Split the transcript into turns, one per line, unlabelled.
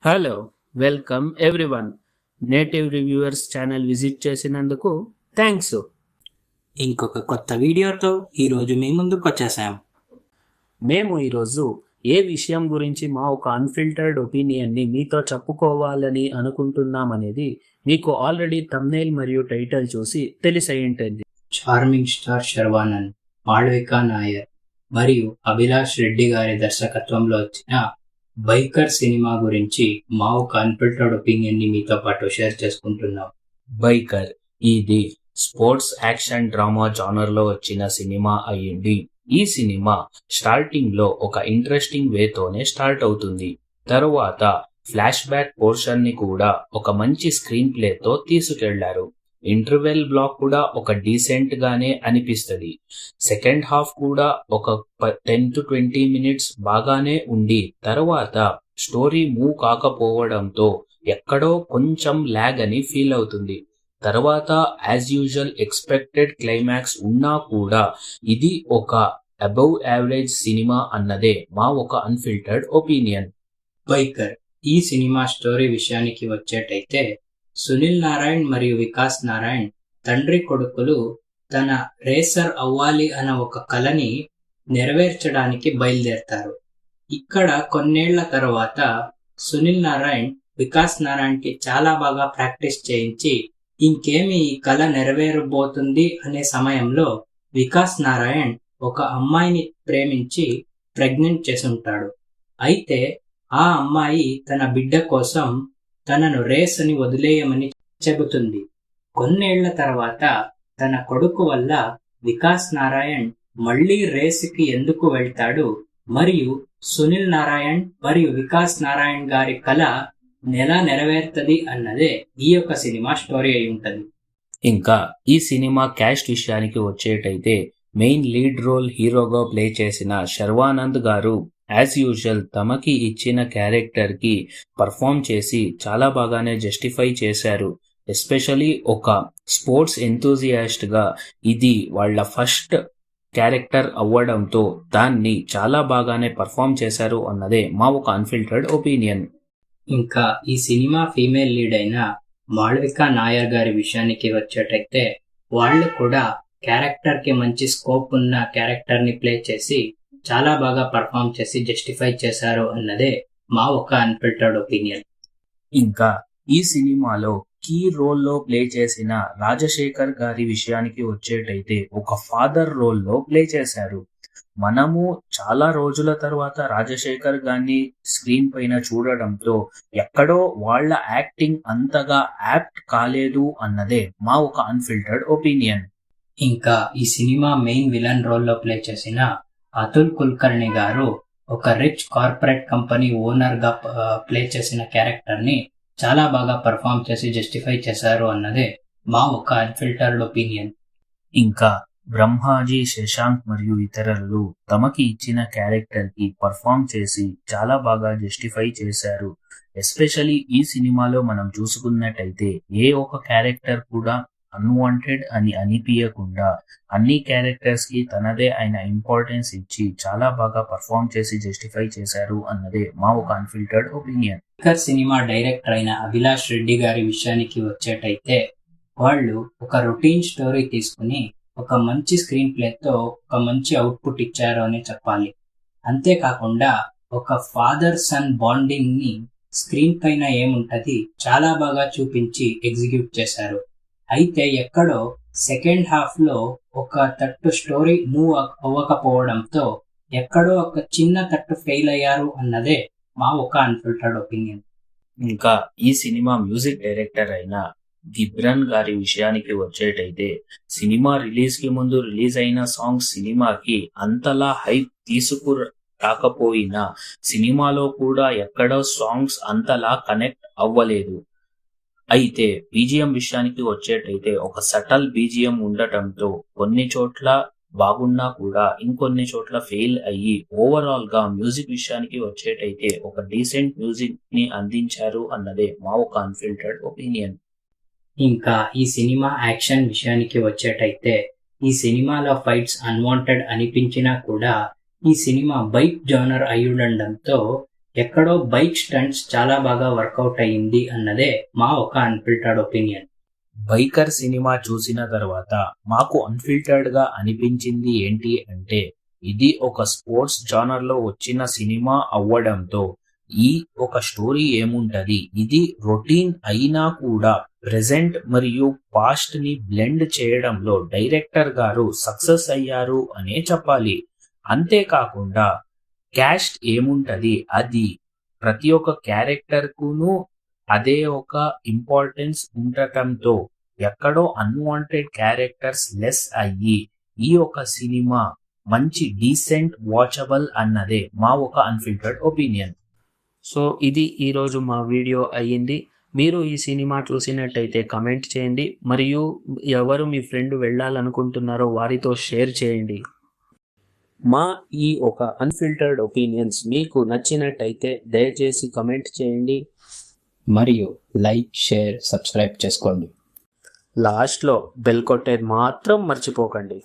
Hello, welcome everyone. Native reviewers channel visit చేసినందుకు thanks.
ఇంకొక కొత్త వీడియోతో ఈరోజు మీ ముందుకు వచ్చేసాం.
మేము ఈరోజు ఏ విషయం గురించి మా ఒక అన్ఫిల్టర్డ్ ఒపీనియన్ని మీతో చెప్పుకోవాలని అనుకుంటున్నామనేది మీకు ఆల్రెడీ థంబ్నెయిల్ మరియు టైటిల్ చూసి తెలిసై ఉంటుంది.
చార్మింగ్ స్టార్ శర్వానంద్, మాళవిక నాయర్ మరియు అభిలాష్ రెడ్డి గారి దర్శకత్వంలో వచ్చిన బైకర్ సినిమా గురించి మా ఒక అన్ఫిల్టర్డ్ ఒపీనియన్ ని మీతో పాటు షేర్ చేసుకుంటున్నాం.
బైకర్ ఇది స్పోర్ట్స్ యాక్షన్ డ్రామా జానర్ లో వచ్చిన సినిమా అయ్యింది. ఈ సినిమా స్టార్టింగ్ లో ఒక ఇంట్రెస్టింగ్ వేతోనే స్టార్ట్ అవుతుంది. తరువాత ఫ్లాష్ బ్యాక్ పోర్షన్ ని కూడా ఒక మంచి స్క్రీన్ ప్లేతో తీసుకెళ్లారు. ఇంటర్వెల్ బ్లాక్ కూడా ఒక డీసెంట్ గానే అనిపిస్తుంది. సెకండ్ హాఫ్ కూడా ఒక 10 to 20 minutes బాగానే ఉండి తర్వాత స్టోరీ మూవ్ కాకపోవడంతో ఎక్కడో కొంచెం ల్యాగ్ అని ఫీల్ అవుతుంది. తర్వాత యాజ్ యూజువల్ ఎక్స్పెక్టెడ్ క్లైమాక్స్ ఉన్నా కూడా ఇది ఒక అబౌవ్ యావరేజ్ సినిమా అన్నదే మా ఒక అన్ఫిల్టర్డ్ ఒపీనియన్.
బైకర్ ఈ సినిమా స్టోరీ విషయానికి వచ్చేటైతే, సునీల్ నారాయణ్ మరియు వికాస్ నారాయణ్ తండ్రి కొడుకులు తన రేసర్ అవ్వాలి అన్న ఒక కలని నెరవేర్చడానికి బయలుదేరతారు. ఇక్కడ కొన్నేళ్ల తర్వాత సునీల్ నారాయణ్ వికాస్ నారాయణ్ కి చాలా బాగా ప్రాక్టీస్ చేయించి ఇంకేమి ఈ కళ నెరవేరబోతుంది అనే సమయంలో వికాస్ నారాయణ్ ఒక అమ్మాయిని ప్రేమించి ప్రెగ్నెంట్ చేసుంటాడు. అయితే ఆ అమ్మాయి తన బిడ్డ కోసం తనను రేస్ అని వదిలేయమని చెబుతుంది. కొన్నేళ్ల తర్వాత తన కొడుకు వల్ల వికాస్ నారాయణ్ మళ్లీ రేసుకి ఎందుకు వెళ్తాడు మరియు సునీల్ నారాయణ్ మరియు వికాస్ నారాయణ్ గారి కళ ఎలా నెరవేరుతుంది అన్నదే ఈ యొక్క సినిమా స్టోరీ అయి ఉంటది.
ఇంకా ఈ సినిమా క్యాస్ట్ విషయానికి వచ్చేటైతే మెయిన్ లీడ్ రోల్ హీరోగా ప్లే చేసిన శర్వానంద్ గారు యాజ్ యూజువల్ తమకి ఇచ్చిన క్యారెక్టర్ కి పర్ఫామ్ చేసి చాలా బాగానే జస్టిఫై చేశారు. ఎస్పెషలీ ఒక స్పోర్ట్స్ ఎంతూజియాస్ట్ గా ఇది వాళ్ళ ఫస్ట్ క్యారెక్టర్ అవ్వడంతో దాన్ని చాలా బాగానే పర్ఫామ్ చేశారు అన్నదే మా ఒక అన్ఫిల్టర్డ్ ఒపీనియన్.
ఇంకా ఈ సినిమా ఫీమేల్ లీడ్ అయిన మాళవిక నాయర్ గారి విషయానికి వచ్చేటైతే, వాళ్ళు కూడా క్యారెక్టర్ కి మంచి స్కోప్ ఉన్న క్యారెక్టర్ ని ప్లే చేసి చాలా బాగా పర్ఫామ్ చేసి జస్టిఫై చేశారు అన్నదే మా ఒక అన్ఫిల్టర్డ్ ఒపీనియన్.
ఇంకా ఈ సినిమాలో కీ రోల్లో ప్లే చేసిన రాజశేఖర్ గారి విషయానికి వచ్చేటైతే ఒక ఫాదర్ రోల్లో ప్లే చేశారు. మనము చాలా రోజుల తర్వాత రాజశేఖర్ గారిని స్క్రీన్ పైన చూడడంతో ఎక్కడో వాళ్ళ యాక్టింగ్ అంతగా యాప్ట్ కాలేదు అన్నదే మా ఒక అన్ఫిల్టర్డ్ ఒపీనియన్.
ఇంకా ఈ సినిమా మెయిన్ విలన్ రోల్లో ప్లే చేసిన అతుల్ కుల్కర్ణి గారు ఒక రిచ్ కార్పొరేట్ కంపెనీ ఓనర్ గా ప్లే చేసిన క్యారెక్టర్ ని చాలా బాగా పర్ఫామ్ చేసి జస్టిఫై చేశారు అన్నదే మా ఒక అన్ఫిల్టర్డ్ ఒపీనియన్.
ఇంకా బ్రహ్మాజీ, శశాంక్ మరియు ఇతరులు తమకి ఇచ్చిన క్యారెక్టర్ కి పర్ఫామ్ చేసి చాలా బాగా జస్టిఫై చేశారు. ఎస్పెషలీ ఈ సినిమాలో మనం చూసుకున్నట్టయితే ఏ ఒక క్యారెక్టర్ కూడా అన్వాంటెడ్ అని అనిపించకుండా అన్ని క్యారెక్టర్స్ కి తనదే అయిన ఇంపార్టెన్స్ ఇచ్చి చాలా బాగా పర్ఫామ్ చేసి జస్టిఫై చేశారు అన్నదే మా ఒక అన్ఫిల్టర్డ్ ఒపీనియన్.
సినిమా డైరెక్టర్ అయిన అభిలాష్ రెడ్డి గారి విషయానికి వచ్చేటైతే, వాళ్ళు ఒక రొటీన్ స్టోరీ తీసుకుని ఒక మంచి స్క్రీన్ ప్లేతో ఒక మంచి అవుట్పుట్ ఇచ్చారు అని చెప్పాలి. అంతేకాకుండా ఒక ఫాదర్ సన్ బాండింగ్ ని స్క్రీన్ పైన ఏముంటది చాలా బాగా చూపించి ఎగ్జిక్యూట్ చేశారు. అయితే ఎక్కడో సెకండ్ హాఫ్ లో ఒక తట్టు స్టోరీ మూవ్ అవ్వకపోవడంతో ఎక్కడో ఒక చిన్న తట్టు ఫెయిల్ అయ్యారు అన్నదే మా ఒక అన్ఫిల్టర్డ్ ఒపీనియన్.
ఇంకా ఈ సినిమా మ్యూజిక్ డైరెక్టర్ అయిన గిబ్రన్ గారి విషయానికి వచ్చేటైతే, సినిమా రిలీజ్ కి ముందు రిలీజ్ అయిన సాంగ్స్ సినిమాకి అంతలా హైప్ తీసుకురాకపోయినా సినిమాలో కూడా ఎక్కడో సాంగ్స్ అంతలా కనెక్ట్ అవ్వలేదు. అయితే బీజిఎం విషయానికి వచ్చేటైతే ఒక సటల్ బీజిఎం ఉండటంతో కొన్ని చోట్ల బాగున్నా కూడా ఇంకొన్ని చోట్ల ఫెయిల్ అయ్యి ఓవరాల్ గా మ్యూజిక్ విషయానికి వచ్చేటైతే ఒక డీసెంట్ మ్యూజిక్ ని అందించారు అన్నదే మా ఒక అన్ఫిల్టర్డ్ ఒపీనియన్.
ఇంకా ఈ సినిమా యాక్షన్ విషయానికి వచ్చేటైతే, ఈ సినిమాలో ఫైట్స్ అన్వాంటెడ్ అనిపించినా కూడా ఈ సినిమా బైక్ జానర్ అయ్యుండడంతో ఎక్కడో బైక్ స్టంట్స్ చాలా బాగా వర్కౌట్ అయ్యింది అన్నదే మా ఒక అన్ఫిల్టర్డ్ ఒపీనియన్.
బైకర్ సినిమా చూసిన తర్వాత మాకు అన్ఫిల్టర్డ్ గా అనిపించింది ఏంటి అంటే, ఇది ఒక స్పోర్ట్స్ జానర్ లో వచ్చిన సినిమా అవ్వడంతో ఈ ఒక స్టోరీ ఏముంటది, ఇది రొటీన్ అయినా కూడా ప్రెజెంట్ మరియు పాస్ట్ ని బ్లెండ్ చేయడంలో డైరెక్టర్ గారు సక్సెస్ అయ్యారు అనే చెప్పాలి. అంతేకాకుండా క్యాస్ట్ ఏముంటది, అది ప్రతి ఒక్క క్యారెక్టర్ కును అదే ఒక ఇంపార్టెన్స్ ఉండటంతో ఎక్కడో అన్వాంటెడ్ క్యారెక్టర్స్ లెస్ అయ్యి ఈ ఒక సినిమా మంచి డీసెంట్ వాచబుల్ అన్నదే మా ఒక అన్ఫిల్టర్డ్ ఒపీనియన్.
సో ఇది ఈరోజు మా వీడియో అయ్యింది. మీరు ఈ సినిమా చూసినట్టయితే కమెంట్ చేయండి, మరియు ఎవరు మీ ఫ్రెండ్ వెళ్ళాలనుకుంటున్నారో వారితో షేర్ చేయండి. మా ఈ ఒక అన్ఫిల్టర్డ్ ఒపీనియన్స్ మీకు నచ్చినట్టయితే దయచేసి కమెంట్ చేయండి
మరియు లైక్, షేర్, సబ్స్క్రైబ్ చేసుకోండి.
లాస్ట్లో బెల్ కొట్టేది మాత్రం మర్చిపోకండి.